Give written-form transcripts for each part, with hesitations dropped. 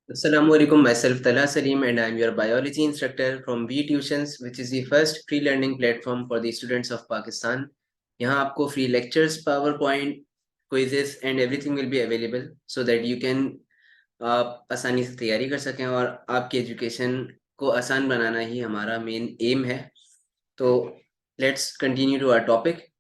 Assalamualaikum, myself Tala Salim, and I'm your biology instructor from V Tuitions, which is the first free learning platform for the students of Pakistan. यहाँ आपको free lectures, PowerPoint, quizzes and everything will be available so that you can आप आसानी से तैयारी कर सकें और आपकी एजुकेशन को आसान बनाना ही हमारा मेन एम है। तो let's continue to our topic.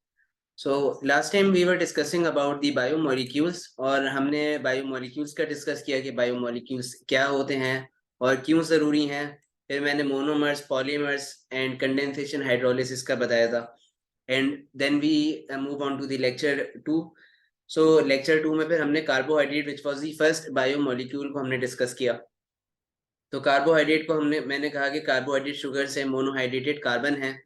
So last time we were discussing about the biomolecules और हमने बायोमोलिक्यूल्स का डिस्कस किया कि बायोमोलिक्यूल्स क्या होते हैं और क्यों ज़रूरी हैं। फिर मैंने monomers, polymers and condensation hydrolysis का बताया था। And then we move on to the lecture 2। सो लेक्चर 2 में फिर हमने carbohydrate which was the first biomolecule को हमने डिस्कस किया। तो कार्बोहाइड्रेट को मैंने कहा कि कार्बोहाइड्रेट शुगर से मोनोहाइड्रेटेड कार्बन है।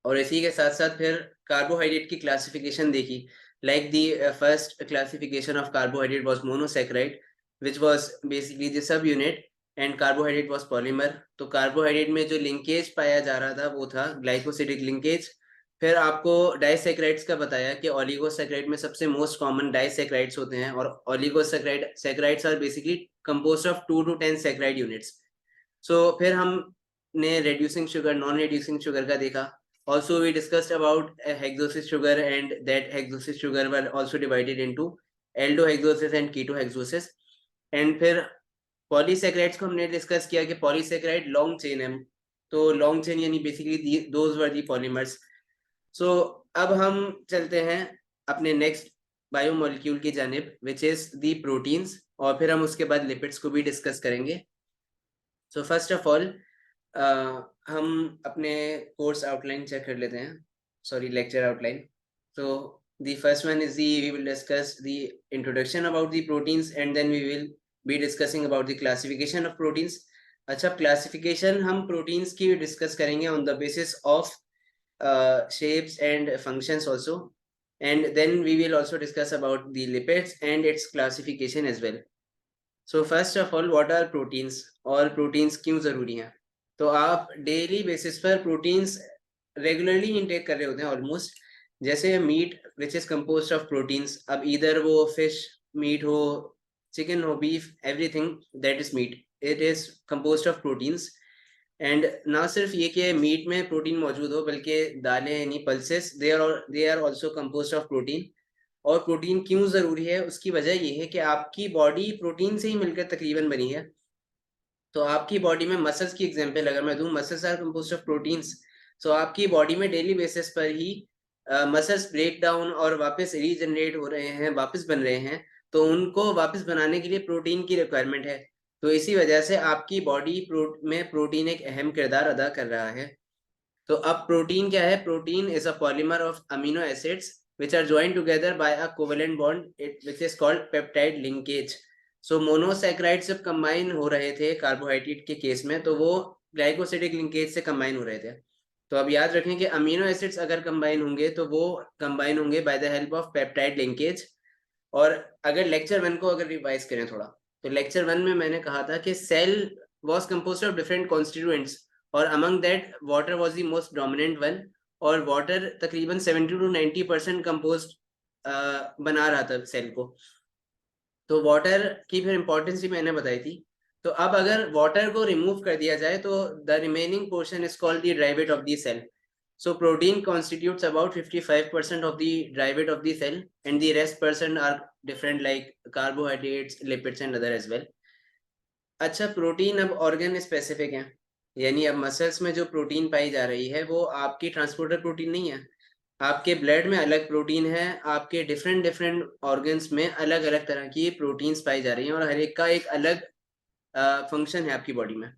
और इसी के साथ साथ फिर कार्बोहाइड्रेट की क्लासिफिकेशन देखी। Like the first classification of carbohydrate was monosaccharide which was basically the sub unit and carbohydrate was polymer. तो कार्बोहाइड्रेट में जो लिंकेज पाया जा रहा था वो था ग्लाइकोसिडिक लिंकेज। फिर आपको डाइसैकेराइड्स का बताया कि ओलिगोसैकेराइड में सबसे मोस्ट कॉमन डाइसैकेराइड्स होते हैं और oligosaccharides are basically composed of 2 to 10 saccharide units. So फिर हमने reducing sugar, non reducing sugar का देखा। Also, we discussed about hexosis sugar, and that hexosis sugar were also divided into aldohexosis and ketohexosis. And फिर polysaccharides को हमने discuss किया कि polysaccharide long chain है। तो लॉन्ग चेन यानी basically those were the polymers. So अब हम चलते हैं अपने नेक्स्ट बायोमोलिक्यूल की जानिब विच इज दी प्रोटीन्स, और फिर हम उसके बाद लिपिड्स को भी डिस्कस करेंगे। सो फर्स्ट ऑफ ऑल हम अपने कोर्स आउटलाइन चेक कर लेते हैं, सॉरी लेक्चर आउटलाइन। तो the first one is we will discuss the introduction about the proteins and then we will be discussing about the classification of proteins. अच्छा, classification हम proteins की discuss करेंगे on the basis of shapes and functions also, and then we will also discuss about the lipids and its classification as well. So first of all, what are proteins और proteins क्यों जरूरी हैं। तो आप daily basis पर proteins regularly intake कर रहे होते हैं ऑलमोस्ट। जैसे meat which is composed of proteins, अब इधर वो फिश मीट हो, चिकन हो, beef, everything that is meat, it is composed of proteins. And ना सिर्फ ये कि मीट में प्रोटीन मौजूद हो बल्कि दालें यानी pulses they are also composed of protein. और प्रोटीन क्यों जरूरी है, उसकी वजह ये है कि आपकी बॉडी प्रोटीन से ही मिलकर तकरीबन बनी है। तो आपकी बॉडी में मसल्स की एग्जांपल अगर मैं दूं, muscles are composed of proteins. So आपकी बॉडी में डेली बेसिस पर ही मसल्स ब्रेक डाउन और वापस रीजनरेट हो रहे हैं, वापस बन रहे हैं। तो उनको वापस बनाने के लिए प्रोटीन की रिक्वायरमेंट है। तो इसी वजह से आपकी बॉडी में प्रोटीन एक अहम किरदार अदा कर रहा है। तो अब प्रोटीन क्या है? Protein is a polymer of amino acids which are joined together by a covalent bond which is called peptide linkage. So monosaccharide जब कंबाइन हो रहे थे कार्बोहाइड्रेट के केस में तो वो ग्लाइकोसिडिक लिंकेज से कंबाइन हो रहे थे। तो अब याद रखें कि अमीनो एसिड्स अगर कंबाइन होंगे तो वो कंबाइन होंगे by the help of peptide linkage. और अगर लेक्चर 1 को अगर रिवाइज करें थोड़ा, तो लेक्चर 1 में मैंने कहा था कि cell was composed of different constituents और among that water was the most dominant one. और वाटर तकरीबन 70 to 90% कंपोस्ट बना रहा था सेल को। तो वाटर की फिर इंपॉर्टेंस भी मैंने बताई थी। तो अब अगर वाटर को रिमूव कर दिया जाए तो the remaining portion is called the dry weight of the cell. So protein constitutes about 55% of the drivate of the cell and the rest percent are different like carbohydrates, lipids and other as well. अच्छा, protein अब organ specific है, यानी अब muscles में जो protein पाई जा रही है वो आपकी ट्रांसपोर्टर प्रोटीन नहीं है। आपके ब्लड में अलग प्रोटीन है, आपके डिफरेंट डिफरेंट ऑर्गन्स में अलग अलग तरह की प्रोटीन्स पाई जा रही हैं और हर एक का एक अलग फंक्शन है आपकी बॉडी में।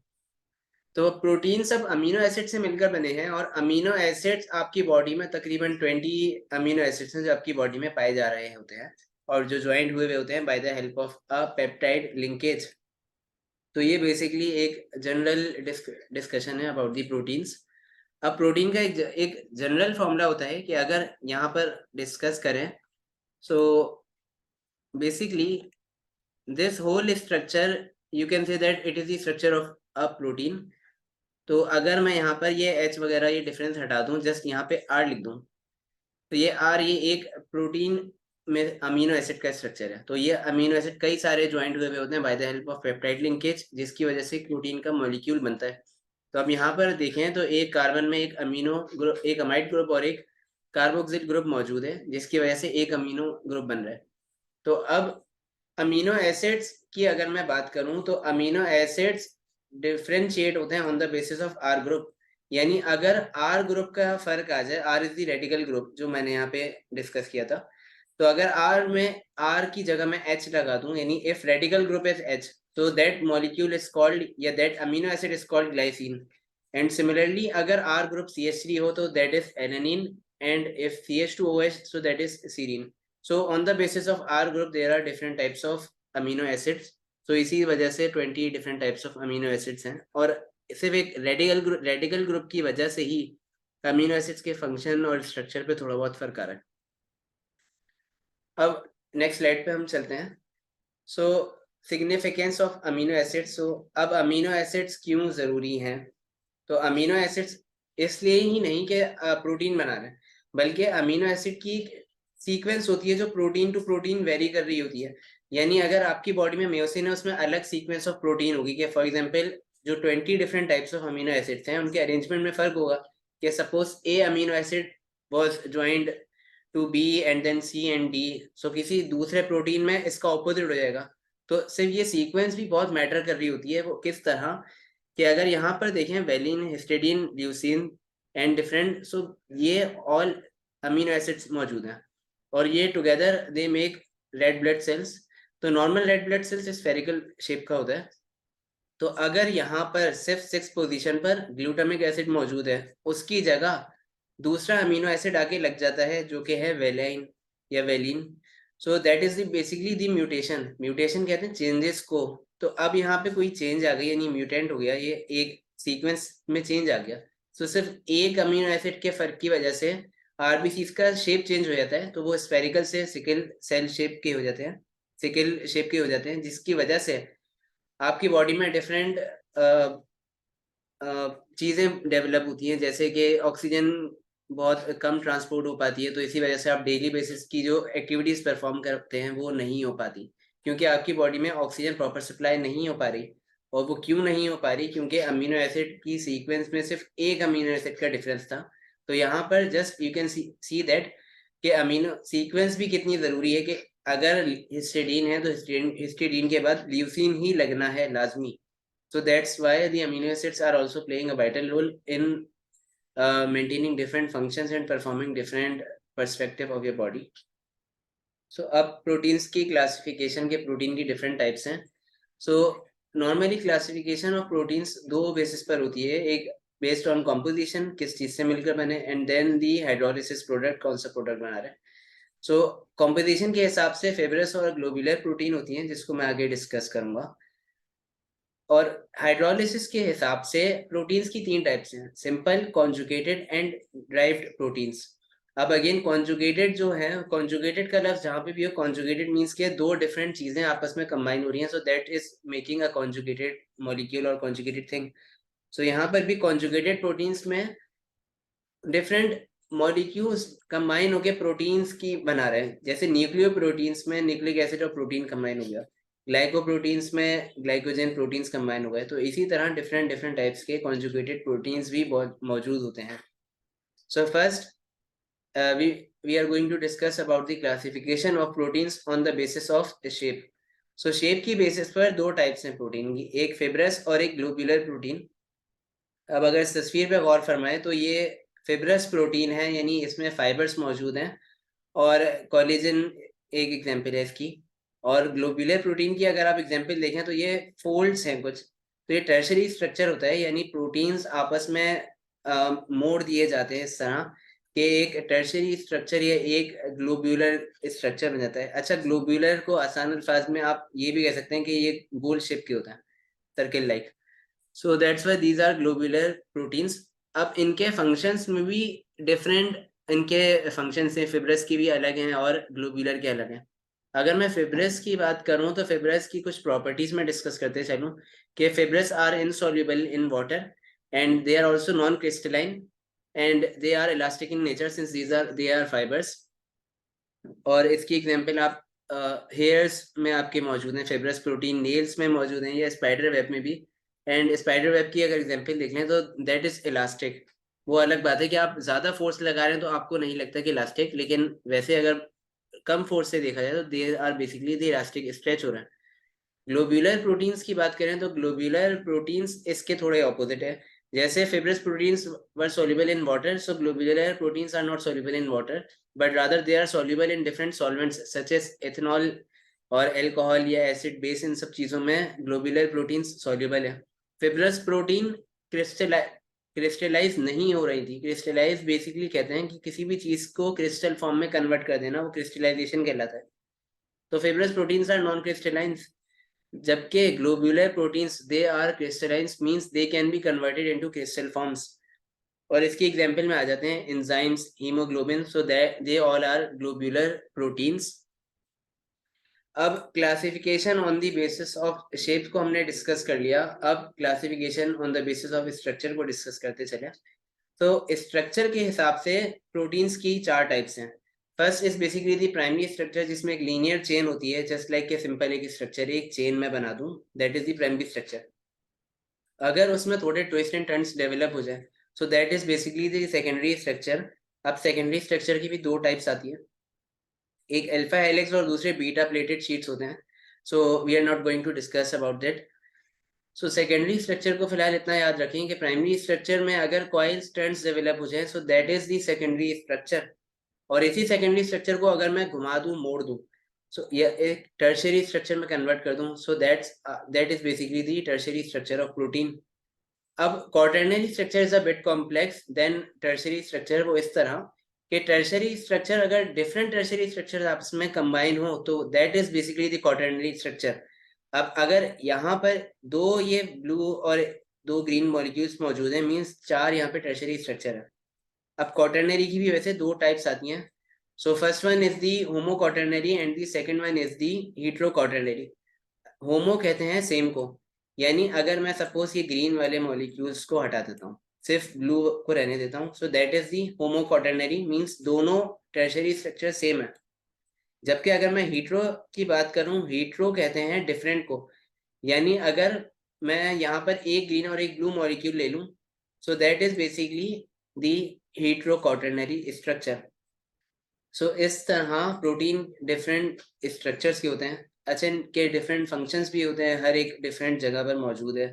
तो प्रोटीन सब अमीनो एसिड से मिलकर बने हैं और अमीनो एसिड्स आपकी बॉडी में तकरीबन 20 अमीनो एसिड्स हैं जो आपकी बॉडी में पाए जा रहे होते हैं और जो ज्वाइंट हुए हुए होते हैं by the help of a peptide linkage. तो ये बेसिकली एक जनरल डिस्कशन है अबाउट दी प्रोटीन्स। अब प्रोटीन का एक जनरल फॉर्मूला होता है कि अगर यहाँ पर डिस्कस करें, so basically this whole structure you can say that it is the structure of a protein. तो अगर मैं यहाँ पर ये एच वगैरह ये डिफरेंस हटा दूं, जस्ट यहाँ पे आर लिख दूं, तो ये आर ये एक प्रोटीन में अमीनो एसिड का स्ट्रक्चर है। तो ये अमीनो एसिड कई सारे ज्वाइंट हुए होते हैं by the help of peptide linkage, जिसकी वजह से प्रोटीन का मॉलिक्यूल बनता है। तो अब यहाँ पर देखें तो एक कार्बन में एक अमीनो ग्रुप, एक अमाइड ग्रुप और एक कार्बोक्सिल ग्रुप मौजूद है, जिसकी वजह से एक अमीनो ग्रुप बन रहा है। तो अब अमीनो एसिड्स की अगर मैं बात करूं तो अमीनो एसिड्स डिफरेंशिएट होते हैं on the basis of R group. यानी अगर आर ग्रुप का फर्क आ जाए, R is the radical group जो मैंने यहाँ पे डिस्कस किया था, तो अगर आर में आर की जगह मैं एच लगा दूं, यानी if radical group is H, so that molecule is called, या that amino acid is called glycine. And similarly अगर R group CH3 हो तो that is alanine, and if CH2OH so that is serine. So on the basis of R group there are different types of amino acids. So इसी वजह से 20 different types of amino acids हैं, और सिर्फ एक radical group की वजह से ही अमीनो एसिड्स के फंक्शन और स्ट्रक्चर पे थोड़ा बहुत फर्क आ रहा है। अब नेक्स्ट स्लाइड पे हम चलते हैं। सो सिग्निफिकेंस ऑफ अमीनो एसिड्स। सो अब अमीनो एसिड्स क्यों ज़रूरी हैं? तो अमीनो एसिड्स इसलिए ही नहीं कि प्रोटीन बना रहे हैं, बल्कि अमीनो एसिड की सीक्वेंस होती है जो प्रोटीन टू प्रोटीन वेरी कर रही होती है। यानी अगर आपकी बॉडी में मियोसिन है, उसमें अलग सीक्वेंस ऑफ प्रोटीन होगी कि फॉर एग्जांपल जो 20 different types of amino acids हैं उनके अरेंजमेंट में फ़र्क होगा कि suppose A amino acid was joined to B and then C and D, so किसी दूसरे प्रोटीन में इसका ऑपोजिट हो जाएगा। तो सिर्फ ये सीक्वेंस भी बहुत मैटर कर रही होती है। वो किस तरह कि अगर यहाँ पर देखें valine, histidine, leucine and different, so ये ऑल अमीनो एसिड्स मौजूद हैं और ये together they make red blood cells. तो normal red blood cells spherical shape का होता है। तो अगर यहाँ पर सिर्फ 6 पोजीशन पर ग्लूटामिक एसिड मौजूद है, उसकी जगह दूसरा अमीनो एसिड आके लग जाता है जो कि है वेलाइन या valine. So that is basically the mutation. Mutation कहते हैं चेंजेस को। तो अब यहाँ पे कोई चेंज आ गई, यानी म्यूटेंट हो गया, ये एक सीक्वेंस में चेंज आ गया। सो सिर्फ एक अमीनो एसिड के फर्क की वजह से आरबीसी का शेप चेंज हो जाता है, तो वो स्फेरिकल से सिकल सेल शेप के हो जाते हैं, सिकल शेप के हो जाते हैं, जिसकी वजह से आपकी बॉडी में डिफरेंट चीज़ें डेवलप होती हैं, जैसे कि ऑक्सीजन बहुत कम ट्रांसपोर्ट हो पाती है, तो इसी वजह से आप डेली बेसिस की जो एक्टिविटीज़ परफॉर्म करते हैं वो नहीं हो पाती, क्योंकि आपकी बॉडी में ऑक्सीजन प्रॉपर सप्लाई नहीं हो पा रही। और वो क्यों नहीं हो पा रही? क्योंकि अमीनो एसिड की सीक्वेंस में सिर्फ एक अमीनो एसिड का डिफरेंस था। तो यहाँ पर just you can see that कि अमीनो सीक्वेंस भी कितनी ज़रूरी है कि अगर हिस्टिडीन है तो हिस्टिडीन के बाद ल्यूसीन ही लगना है लाजमी। So that's why the amino acids are also playing a vital role in maintaining different functions and performing different perspective of your body. So अब प्रोटीन्स की क्लासिफिकेशन के प्रोटीन की डिफरेंट टाइप्स हैं। So normally classification of proteins दो basis पर होती है, एक बेस्ड ऑन कॉम्पोजिशन, किस चीज से मिलकर बने, and then the hydrolysis product, कौन सा प्रोडक्ट बना रहे हैं। सो कॉम्पोजिशन के हिसाब से फिब्रस और ग्लोबुलर प्रोटीन होती हैं, जिसको मैं आगे डिस्कस करूंगा। और हाइड्रोलिसिस के हिसाब से प्रोटीन्स की 3 टाइप्स हैं, simple, conjugated and derived proteins. अब अगेन कॉन्जुगेटेड जो है, कॉन्जुगेटेड का लफ्ज जहाँ पे भी हो, कॉन्जुगेटेड मीन्स के दो डिफरेंट चीजें आपस में कंबाइन हो रही हैं, सो that is making a conjugated molecule और कॉन्जुगेटेड थिंग। सो यहाँ पर भी कॉन्जुगेटेड प्रोटीन्स में डिफरेंट मॉलिक्यूल्स कंबाइन होके प्रोटीन्स की बना रहे हैं, जैसे न्यूक्लियो प्रोटीन्स में न्यूक्लिक एसिड और प्रोटीन कंबाइन हो गया, ग्लाइकोप्रोटीन्स में ग्लाइकोजन प्रोटीन्स कंबाइन हो गए। तो इसी तरह डिफरेंट डिफरेंट टाइप्स के कॉन्जुगेटेड प्रोटीन्स भी बहुत मौजूद होते हैं। So first we are going to discuss about the classification of proteins on the basis of shape. So shape की बेसिस पर दो टाइप्स हैं प्रोटीन की, एक फिब्रस और एक ग्लोबुलर प्रोटीन। अब अगर इस तस्वीर पे गौर फरमाएं तो ये फिब्रस प्रोटीन है, यानी इसमें फाइबर्स मौजूद हैं और कोलेजन एक एग्जांपल है इसकी। और ग्लोबुलर प्रोटीन की अगर आप एग्जांपल देखें तो ये फोल्ड्स हैं कुछ। तो ये टर्शरी स्ट्रक्चर होता है, यानी प्रोटीन्स आपस में मोड़ दिए जाते हैं इस तरह कि एक टर्शरी स्ट्रक्चर या एक ग्लोबुलर स्ट्रक्चर बन जाता है। अच्छा, ग्लोबुलर को आसान अल्फाज में आप ये भी कह सकते हैं कि ये गोल शेप के होता है, circle like. So that's why these are globular proteins. अब इनके फंक्शंस में भी डिफरेंट, इनके फंक्शन से फिब्रस की भी अलग हैं और ग्लोबुलर के अलग हैं। अगर मैं फिब्रस की बात करूं तो फिब्रस की कुछ प्रॉपर्टीज में डिस्कस करते चलूं कि fibrous are insoluble in water and they are also non crystalline and they are elastic in nature since they are fibers. और इसकी एग्जांपल आप हेयर्स में आपके मौजूद हैं, फिब्रस प्रोटीन नेल्स में मौजूद हैं, या स्पाइडर वेब में भी। एंड स्पाइडर वेब की अगर एग्जांपल देख लें तो दैट इज इलास्टिक। वो अलग बात है कि आप ज्यादा फोर्स लगा रहे हैं तो आपको नहीं लगता कि इलास्टिक, लेकिन वैसे अगर कम फोर्स से देखा जाए तो they are basically the elastic, stretch हो रहा है। ग्लोब्यूलर प्रोटीन्स की बात करें तो ग्लोब्यूलर प्रोटीन्स इसके थोड़े ऑपोजिट है। जैसे fibrous proteins were soluble in water, so globular proteins are not soluble in water, but rather they are soluble in different solvents such as ethanol और अल्कोहल या एसिड बेस, इन सब चीजों में globular proteins soluble है। Fibrous protein crystallise नहीं हो रही थी। क्रिस्टलाइज बेसिकली कहते हैं कि किसी भी चीज को क्रिस्टल फॉर्म में कन्वर्ट कर देना, वो क्रिस्टलाइजेशन कहलाता है। तो fibrous proteins are non crystalline, जबकि globular proteins they are crystallines, means they can be converted into crystal forms. और इसकी एग्जांपल में आ जाते हैं enzymes, haemoglobin, so that they all are globular proteins. अब classification on the basis of shape को हमने डिस्कस कर लिया, अब classification on the basis of structure को डिस्कस करते चले। तो स्ट्रक्चर के हिसाब से प्रोटीन्स की चार टाइप्स हैं। First is basically the primary structure, जिसमें एक लीनियर चेन होती है, जस्ट लाइक ए सिंपल एक स्ट्रक्चर एक चेन में बना दूं, that is the primary structure. अगर उसमें थोड़े ट्विस्ट एंड टर्न्स डेवलप हो जाए, सो that is basically the secondary structure. अब सेकेंडरी स्ट्रक्चर की भी दो टाइप्स आती है, एक अल्फा हेलिक्स और दूसरे बीटा प्लेटेड शीट्स होते हैं। So we are not going to discuss about that. So secondary structure को फिलहाल इतना याद रखें कि प्राइमरी स्ट्रक्चर में अगर कॉइल्स टर्न्स डेवलप हो जाए, सो that is the secondary structure. और इसी सेकेंडरी स्ट्रक्चर को अगर मैं घुमा दूं, मोड़ दूं, सो ये एक टर्शियरी स्ट्रक्चर में कन्वर्ट कर दूं, so that is basically the tertiary structure of protein. अब quaternary structure is a bit complex than tertiary structure. वो इस तरह कि टर्शियरी स्ट्रक्चर अगर डिफरेंट टर्शियरी स्ट्रक्चर आपस में कंबाइन हो तो that is basically the quaternary structure. अब अगर यहाँ पर दो ये ब्लू और दो ग्रीन मॉलिक्यूल्स मौजूद हैं, मींस चार यहाँ पे टर्शियरी स्ट्रक्चर है। अब क्वाटर्नरी की भी वैसे दो टाइप्स आती हैं। So first one is the homo quaternary and the second one is the hetero quaternary. Homo कहते हैं सेम को, यानी अगर मैं सपोज ये ग्रीन वाले मॉलिक्यूल्स को हटा देता हूँ, सिर्फ ब्लू को रहने देता हूँ, सो that is the homo quaternary, means दोनों टर्शियरी स्ट्रक्चर सेम है। जबकि अगर मैं हीट्रो की बात करूं, हीट्रो कहते हैं डिफरेंट को, यानी अगर मैं यहाँ पर एक ग्रीन और एक ब्लू मॉलिक्यूल ले लूं, so that is basically the hetero quaternary structure. So इस तरह प्रोटीन डिफरेंट स्ट्रक्चर्स के होते हैं। अच्छा, इनके डिफरेंट फंक्शंस भी होते हैं, हर एक डिफरेंट जगह पर मौजूद है।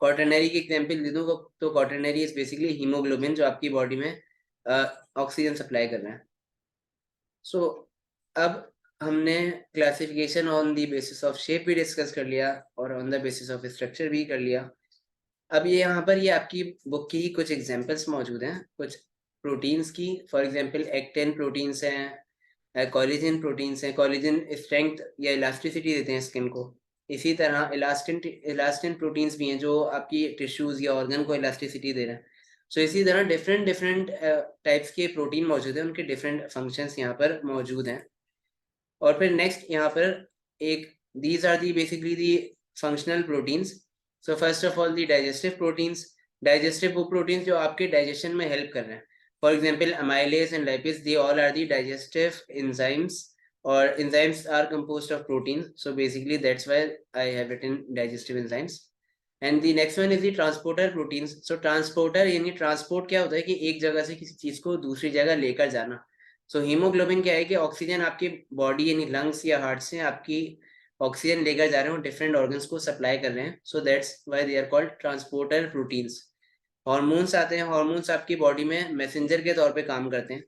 क्वाटर्नरी की एग्जांपल दे दूं तो क्वाटर्नरी इज बेसिकली हीमोग्लोबिन, जो आपकी बॉडी में ऑक्सीजन सप्लाई कर रहा है। सो अब हमने classification on the basis of shape भी डिस्कस कर लिया और on the basis of structure भी कर लिया। अब ये यहाँ पर ये आपकी बुक की कुछ एग्जांपल्स मौजूद हैं कुछ प्रोटीन्स की। फॉर एग्जांपल एक्टिन प्रोटीन्स हैं, कोलेजन प्रोटीन्स हैं। कोलेजन स्ट्रेंथ या इलास्टिसिटी देते हैं स्किन को। इसी तरह इलास्टिन इलास्टिन प्रोटीन्स भी हैं जो आपकी टिश्यूज या ऑर्गन को इलास्टिसिटी दे रहे हैं। सो इसी तरह डिफरेंट डिफरेंट टाइप्स के प्रोटीन मौजूद हैं, उनके डिफरेंट फंक्शंस यहाँ पर मौजूद हैं। और फिर नेक्स्ट यहाँ पर एक, these are the basically the functional proteins. So first of all the digestive proteins. Digestive वो प्रोटीन्स जो आपके डाइजेशन में हेल्प कर रहे हैं। For example amylase and lipase, they all are the digestive enzymes, और enzymes are composed of protein, so basically that's why I have written digestive enzymes. And the next one is the transporter proteins. So transporter यानी transport क्या होता है कि एक जगह से किसी चीज को दूसरी जगह लेकर जाना। सो हीमोग्लोबिन क्या है कि ऑक्सीजन आपकी बॉडी यानी लंग्स या हार्ट से आपकी ऑक्सीजन लेकर जा रहे हैं, डिफरेंट ऑर्गन्स को सप्लाई कर रहे हैं। So that's why they are called transporter proteins. Hormones आते हैं। हॉर्मोन्स आपकी बॉडी में मैसेंजर के तौर पे काम करते हैं,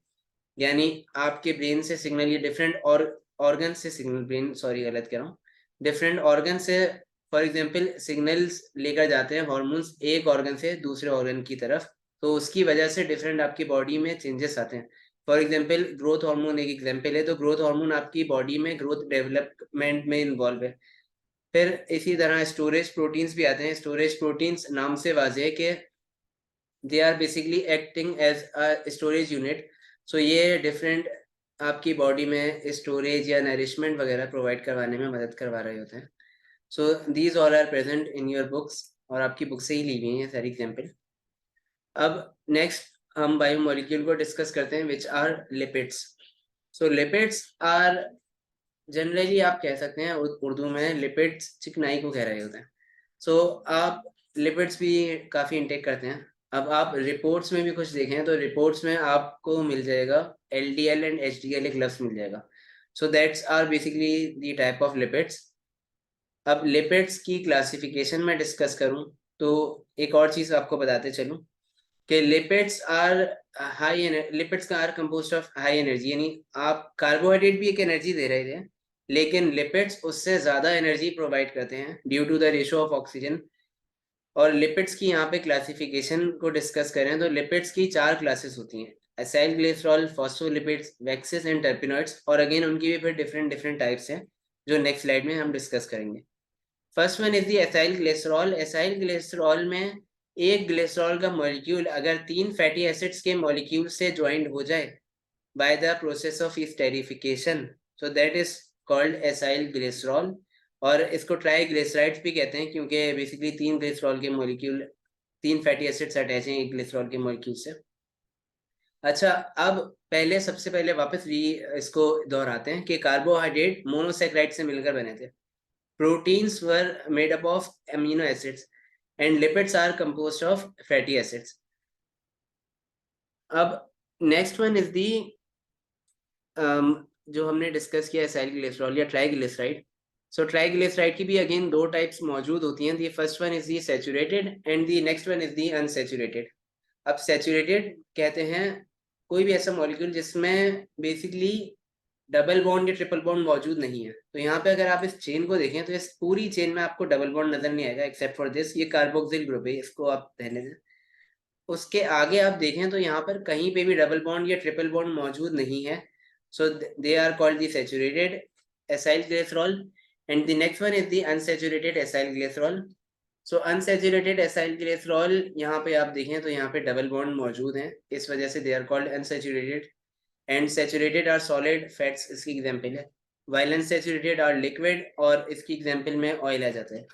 यानी आपके ब्रेन से सिग्नल, ये डिफरेंट और ऑर्गन से सिग्नल, ब्रेन सॉरी गलत कह रहा हूँ, डिफरेंट ऑर्गन से फॉर एग्जांपल सिग्नल्स लेकर जाते हैं हॉर्मोन्स एक ऑर्गन से दूसरे ऑर्गन की तरफ। तो उसकी वजह से डिफरेंट आपकी बॉडी में चेंजेस आते हैं। फॉर एग्जांपल ग्रोथ हार्मोन एक एग्जांपल है, तो ग्रोथ हार्मोन आपकी बॉडी में ग्रोथ डेवलपमेंट में इन्वॉल्व है। फिर इसी तरह स्टोरेज प्रोटीन्स भी आते हैं। स्टोरेज प्रोटीन्स नाम से वाजे है कि they are basically acting as a storage unit. So ये डिफरेंट आपकी बॉडी में स्टोरेज या नरिशमेंट वगैरह प्रोवाइड करवाने में मदद करवा रहे होते हैं। So these all are present in your books, और आपकी बुक से ही ली हुई है सारी एग्जाम्पल। अब नेक्स्ट हम बायोमोलिक्यूल को डिस्कस करते हैं, which are lipids. So lipids are generally आप कह सकते हैं उर्दू में लिपिड्स चिकनाई को कह रहे होते हैं। सो आप लिपिड्स भी काफ़ी इंटेक करते हैं। अब आप रिपोर्ट्स में भी कुछ देखें तो रिपोर्ट्स में आपको मिल जाएगा LDL एंड HDL एक लफ्ज़ मिल जाएगा। So that's are basically the type of lipids. अब लिपिड्स की क्लासिफिकेशन में डिस्कस करूं तो एक और चीज़ आपको बताते चलूं कि लिपिड्स का are composed of high energy, यानी आप कार्बोहाइड्रेट भी एक एनर्जी दे रहे थे, लेकिन लिपिड्स उससे ज़्यादा एनर्जी प्रोवाइड करते हैं due to the ratio of oxygen. और लिपिड्स की यहाँ पे क्लासिफिकेशन को डिस्कस करें तो लिपिड्स की 4 क्लासेस होती हैं: acyl glycerol, phospholipids, waxes and terpenoids. और अगेन उनकी भी फिर डिफरेंट डिफरेंट टाइप्स हैं जो नेक्स्ट स्लाइड में हम डिस्कस करेंगे। First one is the acyl glycerol. Acyl glycerol में एक ग्लिसरॉल का मॉलिक्यूल अगर 3 फैटी एसिड्स के मॉलिक्यूल से ज्वाइंट हो जाए by the process of esterification, so that is called acyl glycerol. और इसको ट्राइग्लिसराइड्स भी कहते हैं क्योंकि बेसिकली 3 ग्लिसरॉल के मॉलिक्यूल, 3 फैटी एसिड्स अटैच हैं एक ग्लिसरॉल के मॉलिक्यूल से। अच्छा, अब पहले सबसे पहले वापस इसको दोहराते हैं कि कार्बोहाइड्रेट मोनोसेक्राइड से मिलकर बने थे, proteins were made up of amino acids and lipids are composed of fatty acids. अब नेक्स्ट वन इज दी जो हमने डिस्कस किया एसाइल ग्लिसरॉल या ट्राइग्लिसराइड। सो ट्राइग्लिसराइड की भी अगेन 2 टाइप्स मौजूद होती हैं। The first one is the saturated and the next one is the unsaturated. अब सैचुरेटेड कहते हैं कोई भी ऐसा मॉलिक्यूल जिसमें बेसिकली डबल बॉन्ड या ट्रिपल बॉन्ड मौजूद नहीं है। तो यहाँ पे अगर आप इस चेन को देखें तो इस पूरी चेन में आपको डबल बॉन्ड नजर नहीं आएगा एक्सेप्ट फॉर दिस, ये कार्बोक्सिल ग्रुप है, इसको आप रहने दें। उसके आगे आप देखें तो यहाँ पर कहीं पे भी डबल बॉन्ड या ट्रिपल बॉन्ड मौजूद नहीं है। So they are called the saturated acyl glycerol and the next one is the unsaturated acyl glycerol. So unsaturated acyl glycerol यहाँ पे आप देखें तो यहाँ पे डबल बॉन्ड मौजूद हैं, इस वजह से they are called unsaturated. And saturated are solid fats इसकी एग्जांपल है, वाइल अनसैचुरेटेड आर लिक्विड और इसकी एग्जांपल में ऑयल आ जाता है।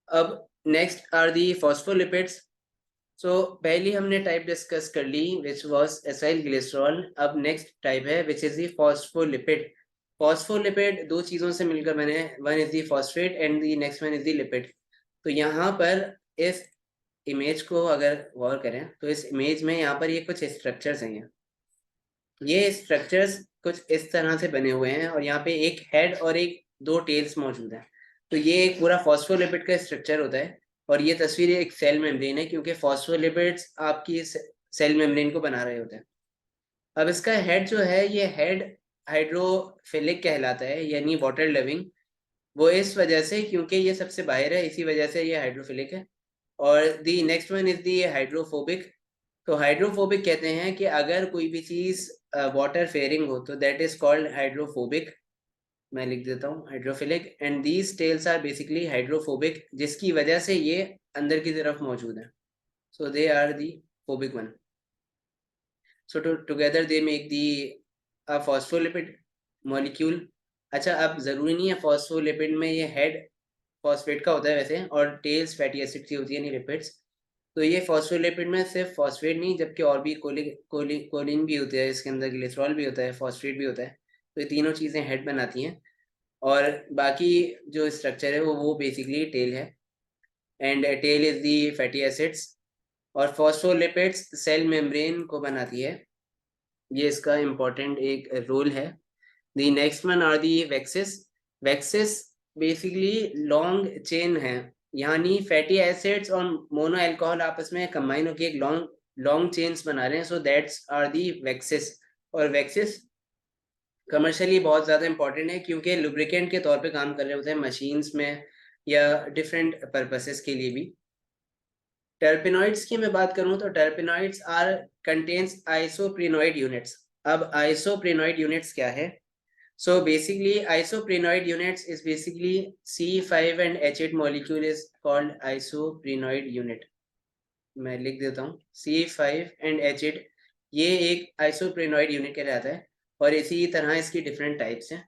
अब next are the phospholipids. So पहली हमने टाइप डिस्कस कर ली विच वाज एसाइल ग्लिसरॉल। अब नेक्स्ट टाइप है which is the phospholipid. Phospholipid 2 चीज़ों से मिलकर बने हैं, one is the phosphate and the next one is the lipid. तो यहाँ पर इस इमेज को अगर गौर करें तो इस इमेज में यहाँ पर ये कुछ स्ट्रक्चर्स हैं, ये स्ट्रक्चर्स कुछ इस तरह से बने हुए हैं और यहाँ पे एक हेड और एक 2 टेल्स मौजूद हैं। तो ये एक पूरा फॉस्फोलिपिड का स्ट्रक्चर होता है और ये तस्वीर एक सेल मेम्ब्रेन है क्योंकि फॉस्फोलिपिड्स आपकी सेल मेम्ब्रेन को बना रहे होते हैं। अब इसका हेड जो है ये हेड हाइड्रोफिलिक कहलाता है, यानी वाटर लविंग। वो इस वजह से क्योंकि ये सबसे बाहर है, इसी वजह से ये हाइड्रोफिलिक है। और दी next one is the hydrophobic. तो हाइड्रोफोबिक कहते हैं कि अगर कोई भी चीज वाटर फेयरिंग हो तो दैट इज कॉल्ड हाइड्रोफोबिक। मैं लिख देता हूँ hydrophilic and these tails are basically hydrophobic, जिसकी वजह से ये अंदर की तरफ मौजूद है। So they are the phobic one. So together they make the phospholipid molecule. अच्छा, अब जरूरी नहीं है फॉस्फोलिपिड में ये हेड फॉस्फेट का होता है वैसे, और टेल्स फैटी एसिड की होती है, नहीं लिपिड्स। तो ये फॉस्फोलिपिड में सिर्फ फॉस्फेट नहीं जबकि और भी कोलिन भी होते हैं इसके अंदर, ग्लिसरॉल भी होता है, फॉस्फेट भी होता है। तो ये तीनों चीज़ें हेड बनाती हैं और बाकी जो स्ट्रक्चर है वो बेसिकली टेल है and tail is the fatty acids. और फॉस्फोलिपिड्स सेल मेम्ब्रेन को बनाती है, ये इसका इम्पोर्टेंट एक रोल है। The next one are the waxes. Waxes basically long chain है, यानी फैटी एसिड्स और मोनो अल्कोहल आपस में कंबाइन होकर एक लॉन्ग लॉन्ग चेन्स बना रहे हैं। So that's are the waxes. और वैक्सेस कमर्शियली बहुत ज़्यादा इंपॉर्टेंट है क्योंकि लुब्रिकेंट के तौर पे काम कर रहे होते हैं मशीन्स में या डिफरेंट पर्पसेस के लिए भी। टर्पिनॉइड्स की मैं बात करूं तो टर्पिनॉइड्स आर कंटेन्स आइसोप्रीनोइड यूनिट्स। अब आइसोप्रीनोइड यूनिट्स क्या है? So basically, isoprenoid units is basically C5 and H8 molecule is called isoprenoid unit. मैं लिख देता हूँ C5 and H8, ये एक isoprenoid unit कहलाता है और इसी तरह इसकी different types हैं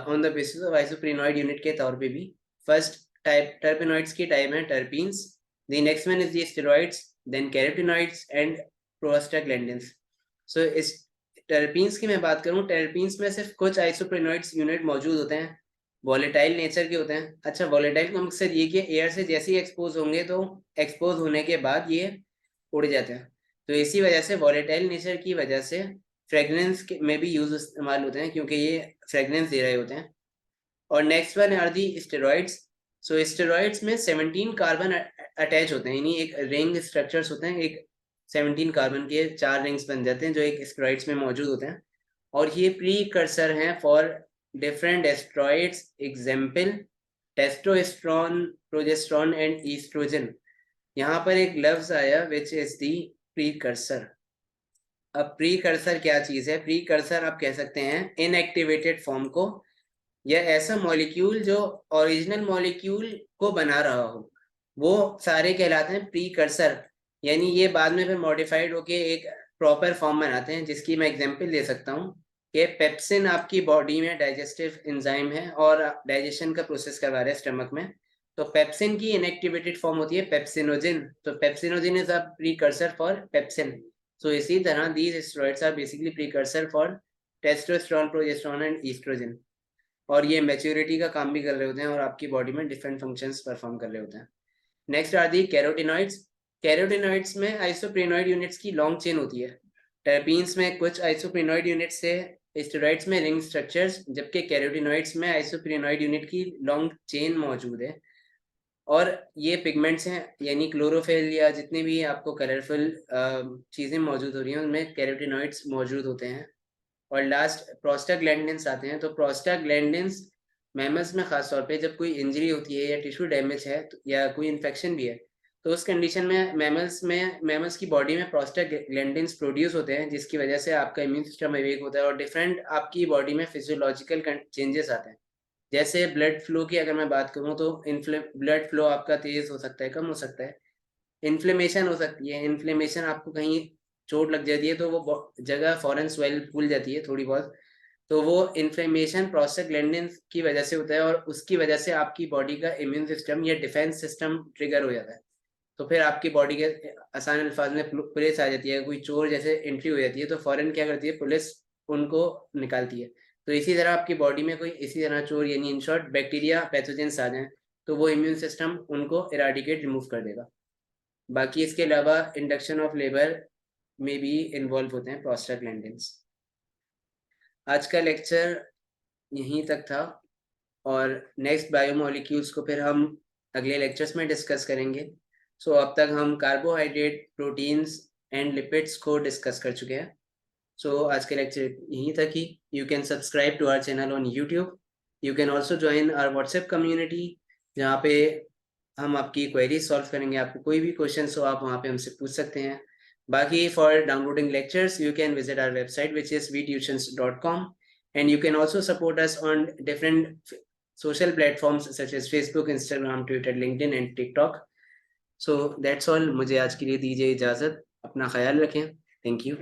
on the basis of isoprenoid unit के तौर पे भी। First type terpenoids की type है terpenes, the next one is the steroids, then carotenoids and prostaglandins. So इस टर्पीन्स की मैं बात करूं, टर्पीन्स में सिर्फ कुछ आइसोप्रेनोइड्स यूनिट मौजूद होते हैं, वॉलेटाइल नेचर के होते हैं। अच्छा, वॉलेटाइल का मकसद ये कि एयर से जैसे ही एक्सपोज होंगे तो एक्सपोज होने के बाद ये उड़ जाते हैं, तो इसी वजह से वॉलेटाइल नेचर की वजह से फ्रेगरेंस में भी यूज इस्तेमाल होते हैं, क्योंकि ये फ्रेगरेंस दे रहे होते हैं। और next one are the steroids. So steroids में 17 कार्बन अटैच होते हैं, यानी एक रिंग स्ट्रक्चर्स होते हैं, एक 17 कार्बन के 4 रिंग्स बन जाते हैं जो एक स्टेरॉइड्स में मौजूद होते हैं, और ये प्रीकर्सर हैं for different steroids. Example testosterone, progesterone and estrogen. यहाँ पर एक लफ्ज आया विच इज दी प्रीकर्सर। अब प्रीकर्सर क्या चीज है? प्रीकर्सर आप कह सकते हैं इनएक्टिवेटेड फॉर्म को, या ऐसा मॉलिक्यूल जो ओरिजिनल मॉलिक्यूल को बना रहा हो, वो सारे कहलाते हैं प्रीकर्सर। यानी ये बाद में फिर मॉडिफाइड होके एक प्रॉपर फॉर्म बनाते हैं, जिसकी मैं एग्जांपल दे सकता हूँ कि पेप्सिन आपकी बॉडी में डाइजेस्टिव एंजाइम है और डाइजेशन का प्रोसेस करवा रहे हैं स्टमक में, तो पेप्सिन की इनएक्टिवेटेड फॉर्म होती है पेप्सिनोजिन, तो pepsinogen is a precursor for pepsin. So इसी तरह these steroids are basically precursor for testosterone, progesterone and oestrogen, और ये मैच्योरिटी का काम भी कर रहे होते हैं और आपकी बॉडी में डिफरेंट फंक्शंस परफॉर्म कर रहे होते हैं। Next are the carotenoids. Carotenoids में आइसोप्रेनॉइड यूनिट्स की लॉन्ग चेन होती है। टर्पीन्स में कुछ आइसोप्रेनॉइड यूनिट्स से, स्टेरॉइड्स में रिंग स्ट्रक्चर्स, जबकि कैरोटिनॉइड्स में आइसोप्रेनॉइड यूनिट की लॉन्ग चेन मौजूद है। और ये पिगमेंट्स हैं, यानी क्लोरोफिल या जितने भी आपको कलरफुल चीज़ें मौजूद हो रही हैं उनमें कैरोटिनॉइड्स मौजूद होते हैं। और लास्ट प्रोस्टाग्लैंडिन्स आते हैं। तो प्रोस्टाग्लैंडिन्स मैमल्स में खास तौर पे जब कोई इंजरी होती है या टिश्यू डैमेज है या कोई इन्फेक्शन भी है, तो उस कंडीशन में मैमल्स की बॉडी में प्रोस्टाग्लैंडिन्स प्रोड्यूस होते हैं, जिसकी वजह से आपका इम्यून सिस्टम अवेक होता है और डिफरेंट आपकी बॉडी में फिजियोलॉजिकल चेंजेस आते हैं। जैसे ब्लड फ्लो की अगर मैं बात करूँ तो ब्लड फ्लो आपका तेज हो सकता है, कम हो सकता है। इन्फ्लेमेशन हो सकती है, इन्फ्लेमेशन आपको कहीं चोट लग जाती है तो वो जगह फॉरेन स्वेल फूल जाती है थोड़ी बहुत, तो वो इन्फ्लेमेशन प्रोस्टाग्लैंडिन की वजह से होता है, और उसकी वजह से आपकी बॉडी का इम्यून सिस्टम या डिफेंस सिस्टम ट्रिगर हो जाता है। तो फिर आपकी बॉडी के आसान अल्फाज में पुलिस आ जाती है, कोई चोर जैसे एंट्री हो जाती है तो फौरन क्या करती है पुलिस, उनको निकालती है। तो इसी तरह आपकी बॉडी में कोई इसी तरह चोर, यानी इन शॉर्ट बैक्टीरिया पैथोजेंस आ जाएं, तो वो इम्यून सिस्टम उनको इराडिकेट रिमूव कर देगा। बाकी इसके अलावा इंडक्शन ऑफ लेबर में भी इन्वॉल्व होते हैं प्रोस्टाग्लैंडिन्स। आज का लेक्चर यहीं तक था, और नेक्स्ट बायोमोलिक्यूल्स को फिर हम अगले लेक्चर्स में डिस्कस करेंगे। सो अब तक हम कार्बोहाइड्रेट, प्रोटीन्स एंड लिपिड्स को डिस्कस कर चुके हैं। सो आज के लेक्चर यहीं तक ही। You can subscribe to our channel on YouTube. You can also join our WhatsApp community, जहाँ पे हम आपकी क्वेरी सॉल्व करेंगे। आपको कोई भी क्वेश्चन हो आप वहाँ पे हमसे पूछ सकते हैं। बाकी for downloading lectures you can visit our website which is vtuitions.com, and you can also support us on different social platforms such as Facebook, Instagram, Twitter, LinkedIn and TikTok. So that's all. मुझे आज के लिए दीजिए इजाजत। अपना ख्याल रखें। Thank you.